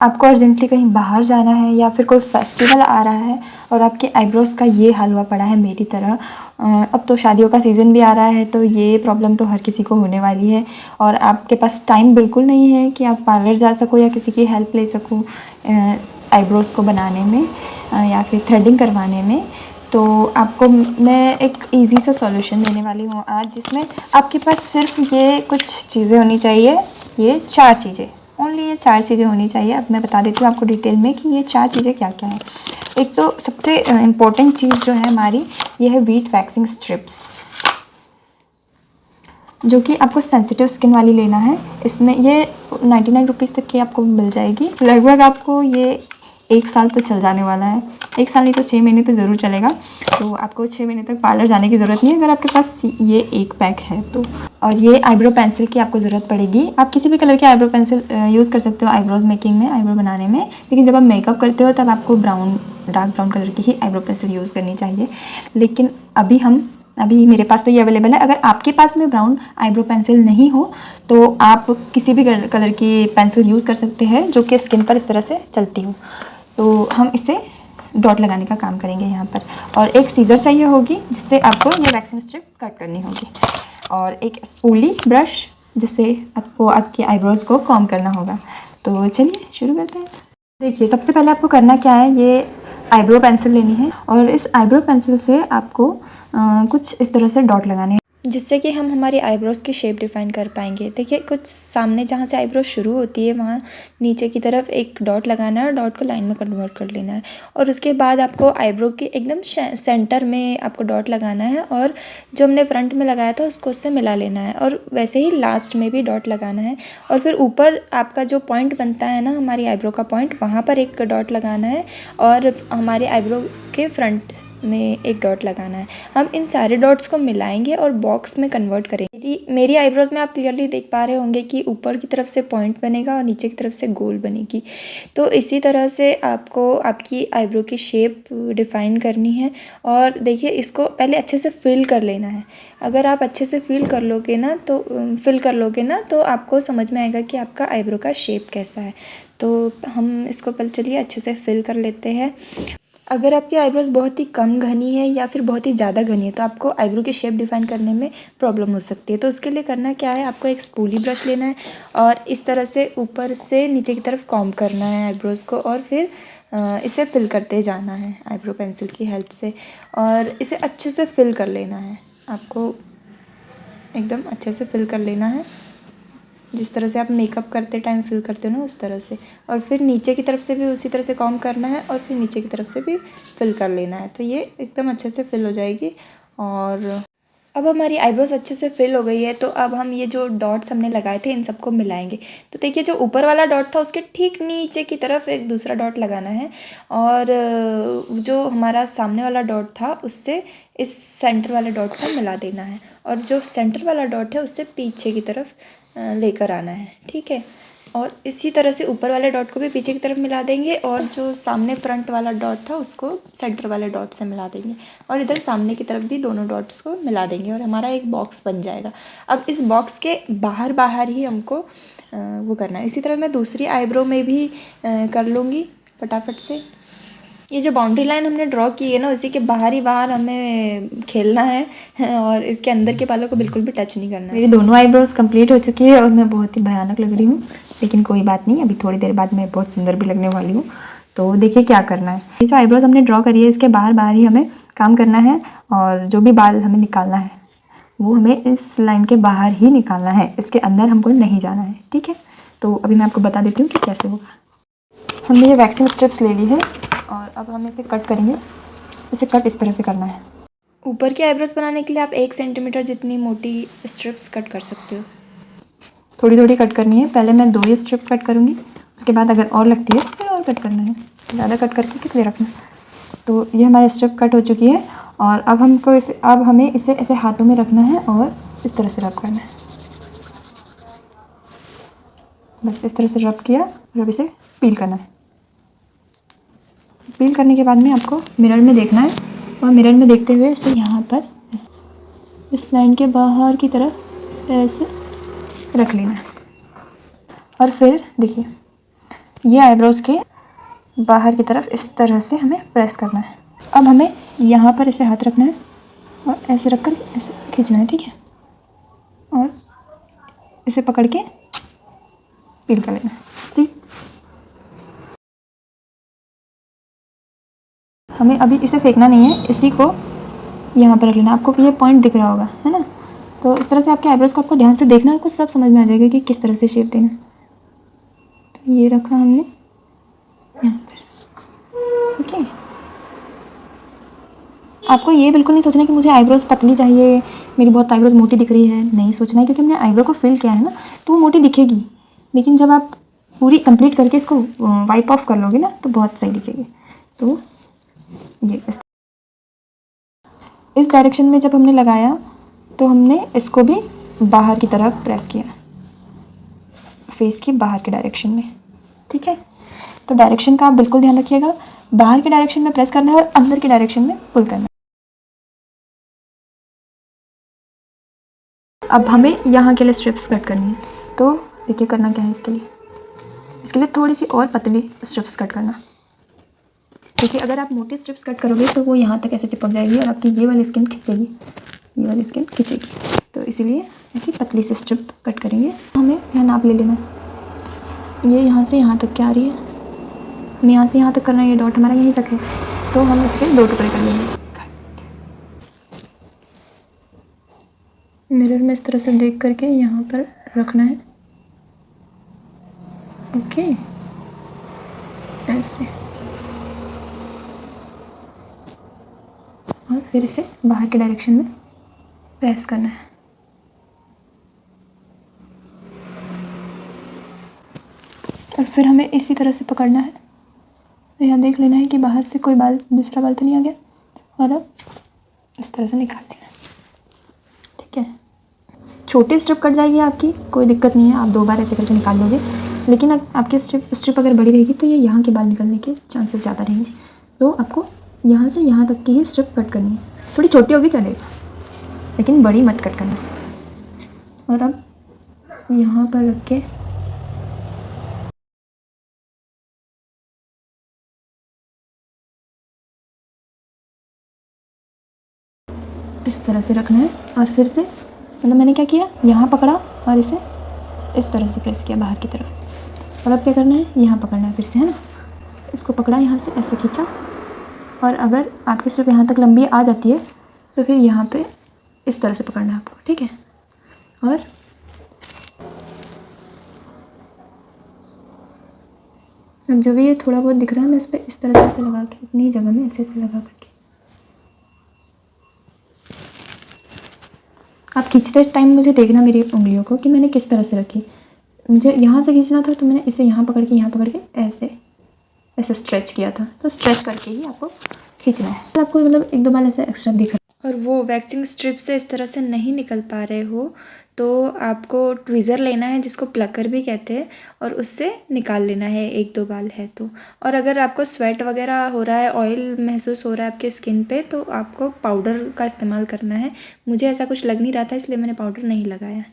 आपको अर्जेंटली कहीं बाहर जाना है या फिर कोई फेस्टिवल आ रहा है और आपके आईब्रोज़ का ये हाल हुआ पड़ा है मेरी तरह। अब तो शादियों का सीज़न भी आ रहा है, तो ये प्रॉब्लम तो हर किसी को होने वाली है और आपके पास टाइम बिल्कुल नहीं है कि आप पार्लर जा सको या किसी की हेल्प ले सको आईब्रोज़ को बनाने में या फिर थ्रेडिंग करवाने में। तो आपको मैं एक इजी सा सॉल्यूशन देने वाली हूँ आज, जिसमें आपके पास सिर्फ ये कुछ चीज़ें होनी चाहिए। ये 4 चीज़ें, ओनली ये 4 चीज़ें होनी चाहिए। अब मैं बता देती हूँ आपको डिटेल में कि ये 4 चीज़ें क्या क्या हैं। एक तो सबसे इम्पोर्टेंट चीज़ जो है हमारी, ये है वीट वैक्सिंग स्ट्रिप्स, जो कि आपको सेंसिटिव स्किन वाली लेना है। इसमें ये 99 रुपीज़ तक की आपको मिल जाएगी। लगभग आपको ये 1 साल तो चल जाने वाला है। 1 साल नहीं तो 6 महीने तो ज़रूर चलेगा। तो आपको 6 महीने तक पार्लर जाने की ज़रूरत नहीं है अगर आपके पास ये एक पैक है तो। और ये आईब्रो पेंसिल की आपको ज़रूरत पड़ेगी। आप किसी भी कलर की आईब्रो पेंसिल यूज़ कर सकते हो आईब्रोज मेकिंग में, आईब्रो बनाने में, लेकिन जब आप मेकअप करते हो तब आपको डार्क ब्राउन कलर की ही आईब्रो पेंसिल यूज़ करनी चाहिए। लेकिन अभी मेरे पास तो ये अवेलेबल है। अगर आपके पास में ब्राउन आईब्रो पेंसिल नहीं हो तो आप किसी भी कलर की पेंसिल यूज़ कर सकते हैं जो कि स्किन पर इस तरह से चलती हो। तो हम इसे डॉट लगाने का काम करेंगे यहाँ पर। और एक सीज़र चाहिए होगी जिससे आपको ये वैक्सिंग स्ट्रिप कट करनी होगी, और एक स्पूली ब्रश जिससे आपको आपकी आईब्रोज़ को कॉम्ब करना होगा। तो चलिए शुरू करते हैं। देखिए, सबसे पहले आपको करना क्या है, ये आईब्रो पेंसिल लेनी है और इस आईब्रो पेंसिल से आपको कुछ इस तरह से डॉट लगाने हैं जिससे कि हम हमारी आईब्रोज़ की शेप डिफ़ाइन कर पाएंगे। देखिए, कुछ सामने जहाँ से आईब्रो शुरू होती है वहाँ नीचे की तरफ एक डॉट लगाना है और डॉट को लाइन में कन्वर्ट कर लेना है। और उसके बाद आपको आईब्रो के एकदम सेंटर में आपको डॉट लगाना है और जो हमने फ्रंट में लगाया था उसको उससे मिला लेना है, और वैसे ही लास्ट में भी डॉट लगाना है। और फिर ऊपर आपका जो पॉइंट बनता है ना, हमारी आईब्रो का पॉइंट, वहाँ पर एक डॉट लगाना है और हमारे आईब्रो के फ्रंट में एक डॉट लगाना है। हम इन सारे डॉट्स को मिलाएंगे और बॉक्स में कन्वर्ट करेंगे। मेरी आईब्रोज़ में आप क्लियरली देख पा रहे होंगे कि ऊपर की तरफ से पॉइंट बनेगा और नीचे की तरफ से गोल बनेगी। तो इसी तरह से आपको आपकी आईब्रो की शेप डिफ़ाइन करनी है। और देखिए, इसको पहले अच्छे से फिल कर लेना है। अगर आप अच्छे से फिल कर लोगे ना तो आपको समझ में आएगा कि आपका आईब्रो का शेप कैसा है। तो हम इसको पहले चलिए अच्छे से फिल कर लेते हैं। अगर आपकी आईब्रोज़ बहुत ही कम घनी है या फिर बहुत ही ज़्यादा घनी है तो आपको आईब्रो की शेप डिफ़ाइन करने में प्रॉब्लम हो सकती है। तो उसके लिए करना क्या है, आपको एक स्पूली ब्रश लेना है और इस तरह से ऊपर से नीचे की तरफ कॉम्ब करना है आईब्रोज़ को, और फिर इसे फिल करते जाना है आईब्रो पेंसिल की हेल्प से, और इसे अच्छे से फिल कर लेना है। आपको एकदम अच्छे से फिल कर लेना है, जिस तरह से आप मेकअप करते टाइम फिल करते हो ना, उस तरह से। और फिर नीचे की तरफ से भी उसी तरह से कॉम्ब करना है और फिर नीचे की तरफ से भी फिल कर लेना है। तो ये एकदम अच्छे से फिल हो जाएगी। और अब हमारी आईब्रोज अच्छे से फिल हो गई है, तो अब हम ये जो डॉट्स हमने लगाए थे इन सबको मिलाएंगे। तो देखिए, जो ऊपर वाला डॉट था उसके ठीक नीचे की तरफ एक दूसरा डॉट लगाना है, और जो हमारा सामने वाला डॉट था उससे इस सेंटर वाले डॉट को मिला देना है, और जो सेंटर वाला डॉट है उससे पीछे की तरफ लेकर आना है। ठीक है, और इसी तरह से ऊपर वाले डॉट को भी पीछे की तरफ मिला देंगे, और जो सामने फ्रंट वाला डॉट था उसको सेंटर वाले डॉट से मिला देंगे, और इधर सामने की तरफ भी दोनों डॉट्स को मिला देंगे, और हमारा एक बॉक्स बन जाएगा। अब इस बॉक्स के बाहर बाहर ही हमको वो करना है। इसी तरह मैं दूसरी आईब्रो में भी कर लूँगी फटाफट से। ये जो बाउंड्री लाइन हमने ड्रॉ की है ना, उसी के बाहर ही बाहर हमें खेलना है और इसके अंदर के बालों को बिल्कुल भी टच नहीं करना है। मेरी दोनों आईब्रोज कंप्लीट हो चुकी है और मैं बहुत ही भयानक लग रही हूँ, लेकिन कोई बात नहीं, अभी थोड़ी देर बाद मैं बहुत सुंदर भी लगने वाली हूँ। तो देखिए क्या करना है। ये जो आईब्रोज हमने ड्रॉ करी है इसके बाहर बाहर ही हमें काम करना है, और जो भी बाल हमें निकालना है वो हमें इस लाइन के बाहर ही निकालना है, इसके अंदर हमको नहीं जाना है। ठीक है, तो अभी मैं आपको बता देती हूँ कि कैसे होगा। हमने ये वैक्सिंग स्ट्रिप्स ले ली है और अब हम इसे कट करेंगे। इसे कट इस तरह से करना है। ऊपर के आईब्रोज बनाने के लिए आप 1 सेंटीमीटर जितनी मोटी स्ट्रिप्स कट कर सकते हो। थोड़ी थोड़ी कट करनी है। पहले मैं 2 ही स्ट्रिप कट करूँगी, उसके बाद अगर और लगती है तो फिर और कट करना है। ज़्यादा कट करके किस लिए रखना। तो ये हमारी स्ट्रिप कट हो चुकी है, और अब हमें इसे ऐसे हाथों में रखना है और इस तरह से रब करना है। बस इस तरह से रब किया, और अब इसे पील करना है। पील करने के बाद में आपको मिरर में देखना है, और मिरर में देखते हुए इसे यहाँ पर इस लाइन के बाहर की तरफ ऐसे रख लेना है। और फिर देखिए, ये आईब्रोज़ के बाहर की तरफ इस तरह से हमें प्रेस करना है। अब हमें यहाँ पर ऐसे हाथ रखना है और ऐसे रख कर ऐसे खींचना है, ठीक है, और इसे पकड़ के पील कर लेना है। सी हमें अभी इसे फेंकना नहीं है, इसी को यहाँ पर रख लेना। आपको ये पॉइंट दिख रहा होगा, है ना। तो इस तरह से आपके आईब्रोज़ को आपको ध्यान से देखना है, आपको सब समझ में आ जाएगा कि किस तरह से शेप देना है। तो ये रखा हमने यहाँ पर, ओके। आपको ये बिल्कुल नहीं सोचना कि मुझे आईब्रोज़ पतली चाहिए, मेरी बहुत आईब्रोज़ मोटी दिख रही है, नहीं सोचना है, क्योंकि हमने आईब्रो को फिल किया है ना, तो वो मोटी दिखेगी, लेकिन जब आप पूरी कंप्लीट करके इसको वाइप ऑफ कर लोगे ना, तो बहुत सही दिखेगी। तो ये इस डायरेक्शन में जब हमने लगाया तो हमने इसको भी बाहर की तरफ प्रेस किया, फेस की बाहर के डायरेक्शन में, ठीक है। तो डायरेक्शन का आप बिल्कुल ध्यान रखिएगा, बाहर के डायरेक्शन में प्रेस करना है और अंदर के डायरेक्शन में पुल करना है। अब हमें यहाँ के लिए स्ट्रिप्स कट करनी है, तो देखिए करना क्या है इसके लिए थोड़ी सी और पतली स्ट्रिप्स कट करना, क्योंकि अगर आप मोटी स्ट्रिप्स कट करोगे तो वो यहाँ तक ऐसे चिपक जाएगी और आपकी ये वाली स्किन खिंचेगी, तो इसीलिए ऐसी पतली सी स्ट्रिप कट करेंगे। हमें यहाँ नाप ले लेना है, ये यहाँ से यहाँ तक क्या आ रही है, हमें यहाँ से यहाँ तक करना है, ये डॉट हमारा यहीं तक है, तो हम इसके 2 टुकड़े कर लेंगे। मिरर में इस तरह से देख करके यहाँ पर रखना है, ओके, ऐसे, और फिर इसे बाहर के डायरेक्शन में प्रेस करना है। और फिर हमें इसी तरह से पकड़ना है, तो यहाँ देख लेना है कि बाहर से कोई दूसरा बाल तो नहीं आ गया, और अब इस तरह से निकाल देना है, ठीक है। छोटी स्ट्रिप कट जाएगी आपकी, कोई दिक्कत नहीं है, आप 2 बार ऐसे करके निकाल लोगे, लेकिन आपकी स्ट्रिप अगर बड़ी रहेगी तो ये यहाँ के बाल निकलने के चांसेस ज़्यादा रहेंगे। तो आपको यहाँ से यहाँ तक की ही स्ट्रिप कट करनी है, थोड़ी छोटी होगी चलेगा, लेकिन बड़ी मत कट करना। और अब यहाँ पर रख के इस तरह से रखना है, और फिर से मतलब मैंने क्या किया, यहाँ पकड़ा और इसे इस तरह से प्रेस किया बाहर की तरफ, और अब क्या करना है, यहाँ पकड़ना है फिर से, है ना, इसको पकड़ा, यहाँ से ऐसे खींचा, और अगर आपकी स्ट्रिप यहाँ तक लंबी आ जाती है तो फिर यहाँ पे इस तरह से पकड़ना है आपको, ठीक है। और अब जो भी ये थोड़ा बहुत दिख रहा है, मैं इस पर इस तरह से लगा के इतनी जगह में ऐसे लगा करके, आप खींचते टाइम मुझे देखना मेरी उंगलियों को कि मैंने किस तरह से रखी। मुझे यहाँ से खींचना था तो मैंने इसे यहाँ पकड़ के ऐसे स्ट्रेच किया था, तो स्ट्रेच करके ही आपको खींचना है। आपको मतलब 1-2 बार ऐसे एक्स्ट्रा दिख रहा है और वो वैक्सिंग स्ट्रिप से इस तरह से नहीं निकल पा रहे हो, तो आपको ट्विज़र लेना है, जिसको प्लकर भी कहते हैं, और उससे निकाल लेना है 1-2 बाल है तो। और अगर आपको स्वेट वगैरह हो रहा है, ऑयल महसूस हो रहा है आपके स्किन पे, तो आपको पाउडर का इस्तेमाल करना है। मुझे ऐसा कुछ लग नहीं रहा था, इसलिए मैंने पाउडर नहीं लगाया।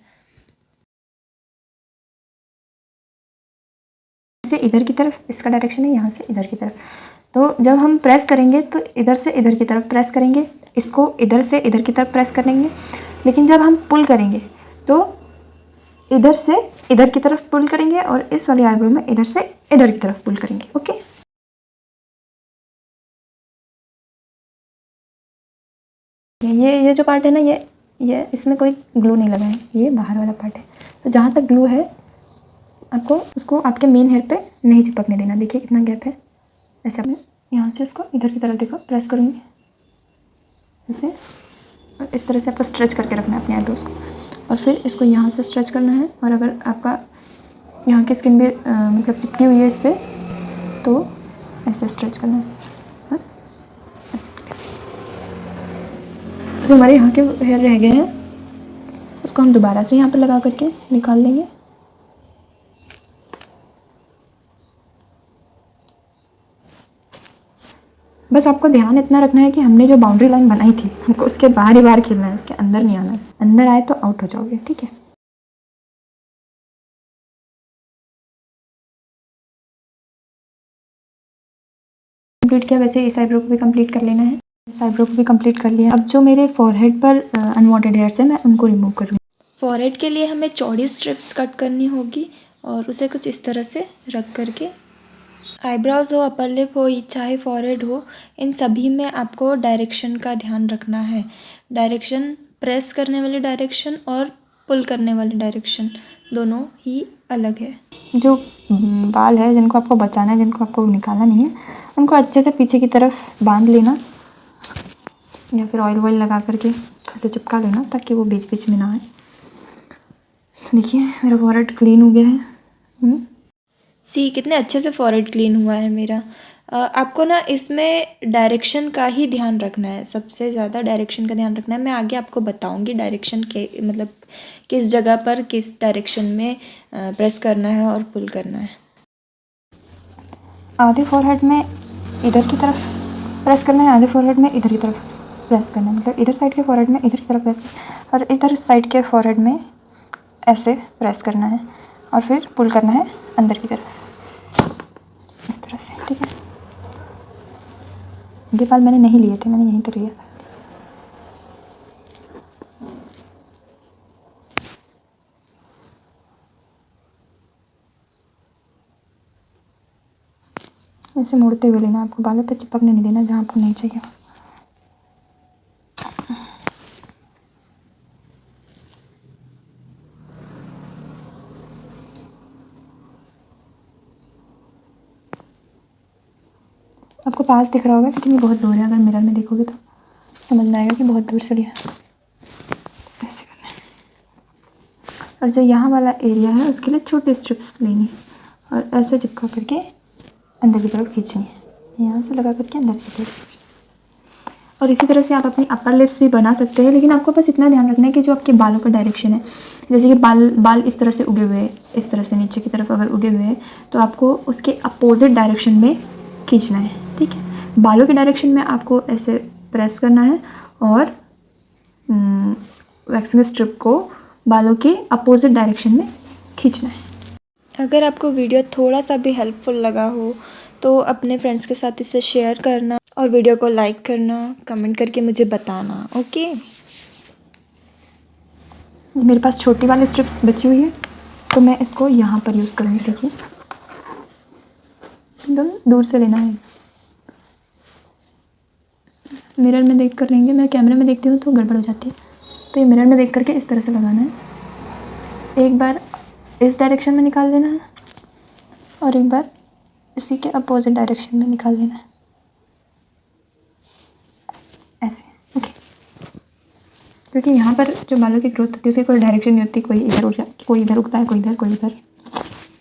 से इधर की तरफ इसका डायरेक्शन है, यहाँ से इधर की तरफ, तो जब हम प्रेस करेंगे तो इधर से इधर की तरफ प्रेस करेंगे, इसको इधर से इधर की तरफ प्रेस करेंगे, लेकिन जब हम पुल करेंगे तो इधर से इधर की तरफ पुल करेंगे, और इस वाली आईब्रो में इधर से इधर की तरफ पुल करेंगे, ओके। ये जो पार्ट है ना, ये इसमें कोई ग्लू नहीं लगा है, ये बाहर वाला पार्ट है, तो जहाँ तक ग्लू है आपको उसको आपके मेन हेयर पे नहीं चिपकने देना। देखिए कितना गैप है, ऐसे आपने यहाँ से इसको इधर की तरफ देखो प्रेस करूँगी ऐसे, और इस तरह से आपको स्ट्रेच करके रखना है अपने आईब्रोज को, और फिर इसको यहाँ से स्ट्रेच करना है। और अगर आपका यहाँ की स्किन भी मतलब चिपकी हुई है इससे, तो ऐसे स्ट्रेच करना है। जो हमारे यहाँ के हेयर रह गए हैं उसको हम दोबारा से यहाँ पर लगा करके निकाल लेंगे। बस आपको ध्यान इतना रखना है कि हमने जो बाउंड्री लाइन बनाई थी हमको उसके बाहर ही बाहर खेलना है, उसके अंदर नहीं आना है। अंदर आए तो आउट हो जाओगे, ठीक है। कंप्लीट किया, वैसे इस आईब्रो को भी कंप्लीट कर लेना है। इस आईब्रो को भी कंप्लीट कर लिया। अब जो मेरे फॉरहेड पर अनवांटेड हेयर्स है मैं उनको रिमूव करूँगी। फॉरहेड के लिए हमें चौड़ी स्ट्रिप्स कट करनी होगी और उसे कुछ इस तरह से रख करके आईब्रोज हो, अपर लिप हो, चाहे फॉरहेड हो, इन सभी में आपको डायरेक्शन का ध्यान रखना है। डायरेक्शन, प्रेस करने वाली डायरेक्शन और पुल करने वाली डायरेक्शन दोनों ही अलग है। जो बाल है जिनको आपको बचाना है, जिनको आपको निकालना नहीं है, उनको अच्छे से पीछे की तरफ बांध लेना या फिर ऑयल वॉयल लगा करके ऐसे चिपका लेना ताकि वो बीच बीच में ना आए। देखिए मेरा फॉरहेड क्लीन हो गया है। सी कितने अच्छे से फॉरहेड क्लीन हुआ है मेरा। आपको ना इसमें डायरेक्शन का ही ध्यान रखना है, सबसे ज़्यादा डायरेक्शन का ध्यान रखना है। मैं आगे आपको बताऊंगी डायरेक्शन के मतलब किस जगह पर किस डायरेक्शन में प्रेस करना है और पुल करना है। आधे फॉरहेड में इधर की तरफ प्रेस करना है, आधे फॉरहेड में इधर की तरफ प्रेस करना है। मतलब इधर साइड के फॉरहेड में इधर की तरफ प्रेस करना है और इधर साइड के फॉरहेड में ऐसे प्रेस करना है और फिर पुल करना है अंदर की तरफ इस तरह से। ठीक है, ये बाल मैंने नहीं लिए थे, मैंने यहीं तक लिया। ऐसे मोड़ते हुए लेना, आपको बालों पे चिपकने नहीं देना जहाँ आपको नहीं चाहिए। आपको पास दिख रहा होगा लेकिन ये बहुत दूर है। अगर मिरर में देखोगे तो समझ में आएगा कि बहुत दूर से लिया। ऐसे करना है और जो यहाँ वाला एरिया है उसके लिए छोटे स्ट्रिप्स लेनी और ऐसे चिपका करके अंदर की तरफ खींचनी है, यहाँ से लगा करके अंदर की तरफ। और इसी तरह से आप अपनी अपर लिप्स भी बना सकते हैं, लेकिन आपको बस इतना ध्यान रखना है कि जो आपके बालों का डायरेक्शन है, जैसे कि बाल इस तरह से उगे हुए हैं, इस तरह से नीचे की तरफ अगर उगे हुए हैं तो आपको उसके अपोजिट डायरेक्शन में खींचना है। ठीक है, बालों के डायरेक्शन में आपको ऐसे प्रेस करना है और वैक्सिंग स्ट्रिप को बालों के अपोजिट डायरेक्शन में खींचना है। अगर आपको वीडियो थोड़ा सा भी हेल्पफुल लगा हो तो अपने फ्रेंड्स के साथ इसे शेयर करना और वीडियो को लाइक करना, कमेंट करके मुझे बताना। ओके, मेरे पास छोटी वाली स्ट्रिप्स बची हुई है तो मैं इसको यहाँ पर यूज़ करूँगी। देखिए एकदम दूर से लेना है, मिरर में देख कर लेंगे। मैं कैमरे में देखती हूँ तो गड़बड़ हो जाती है, तो ये मिरर में देख करके इस तरह से लगाना है। एक बार इस डायरेक्शन में निकाल लेना है और एक बार इसी के अपोजिट डायरेक्शन में निकाल लेना है, ऐसे। ओके, क्योंकि यहाँ पर जो बालों की ग्रोथ होती है उसकी कोई डायरेक्शन नहीं होती, कोई इधर उठ कोई इधर उगता है, कोई इधर, कोई इधर,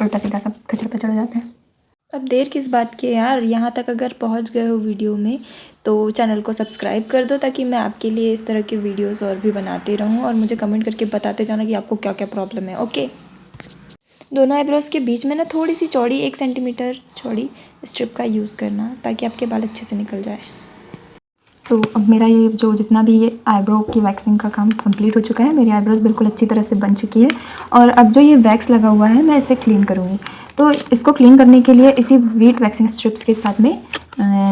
उल्टा सीधा सब खचड़ पचड़ हो जाते हैं। अब देर किस बात की यार, यहाँ तक अगर पहुँच गए हो वीडियो में तो चैनल को सब्सक्राइब कर दो ताकि मैं आपके लिए इस तरह के वीडियोस और भी बनाते रहूँ और मुझे कमेंट करके बताते जाना कि आपको क्या क्या प्रॉब्लम है। ओके, दोनों आईब्रोज के बीच में ना थोड़ी सी चौड़ी 1 सेंटीमीटर चौड़ी स्ट्रिप का यूज़ करना ताकि आपके बाल अच्छे से निकल जाए। तो अब मेरा ये जो जितना भी ये आईब्रो की वैक्सिंग का काम कंप्लीट हो चुका है। मेरी आईब्रोज बिल्कुल अच्छी तरह से बन चुकी है और अब जो ये वैक्स लगा हुआ है मैं इसे क्लीन करूँगी। तो इसको क्लीन करने के लिए इसी वीट वैक्सिंग स्ट्रिप्स के साथ में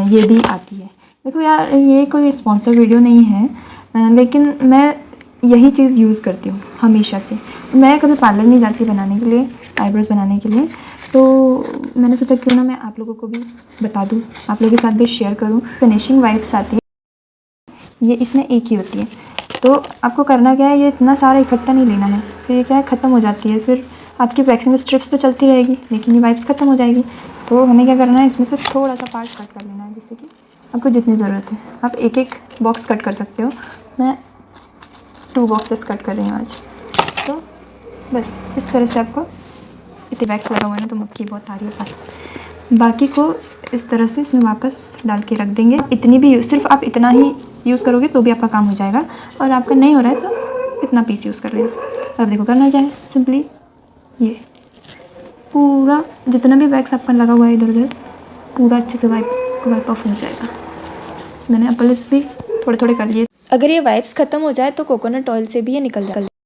ये भी आती है। देखो यार, ये कोई स्पॉन्सर वीडियो नहीं है, लेकिन मैं यही चीज़ यूज़ करती हूँ हमेशा से। मैं कभी पार्लर नहीं जाती बनाने के लिए, आईब्रोज बनाने के लिए, तो मैंने सोचा क्यों ना मैं आप लोगों को भी बता दूँ, आप लोगों के साथ भी शेयर करूँ। फिनिशिंग वाइप्स आती है, ये इसमें एक ही होती है। तो आपको करना क्या है, ये इतना सारा इकट्ठा नहीं लेना है, फिर ये क्या है ख़त्म हो जाती है। फिर आपकी वैक्सिंग स्ट्रिप्स तो चलती रहेगी लेकिन ये वाइप्स ख़त्म हो जाएगी। तो हमें क्या करना है, इसमें से थोड़ा सा पार्ट कट कर लेना है, जैसे कि आपको जितनी ज़रूरत है। आप एक एक बॉक्स कट कर सकते हो, मैं 2 बॉक्सेस कट कर रही हूँ आज। तो बस इस तरह से आपको, इतनी वैक्स लगा हुआ है ना तो मक्खी बहुत आ रही है पास। बाकी को इस तरह से इसमें वापस डाल के रख देंगे। इतनी भी सिर्फ आप इतना ही यूज़ करोगे तो भी आपका काम हो जाएगा, और आपका नहीं हो रहा है तो इतना पीस यूज़ कर लेना। अब देखो करना क्या है, सिंपली ये पूरा जितना भी वैक्स आपका लगा हुआ है इधर उधर पूरा अच्छे से वाइप ऑफ हो जाएगा। मैंने अपर लिप्स भी थोड़े थोड़े कर लिए। अगर ये वाइप्स ख़त्म हो जाए तो कोकोनट ऑयल से भी ये निकल जाए।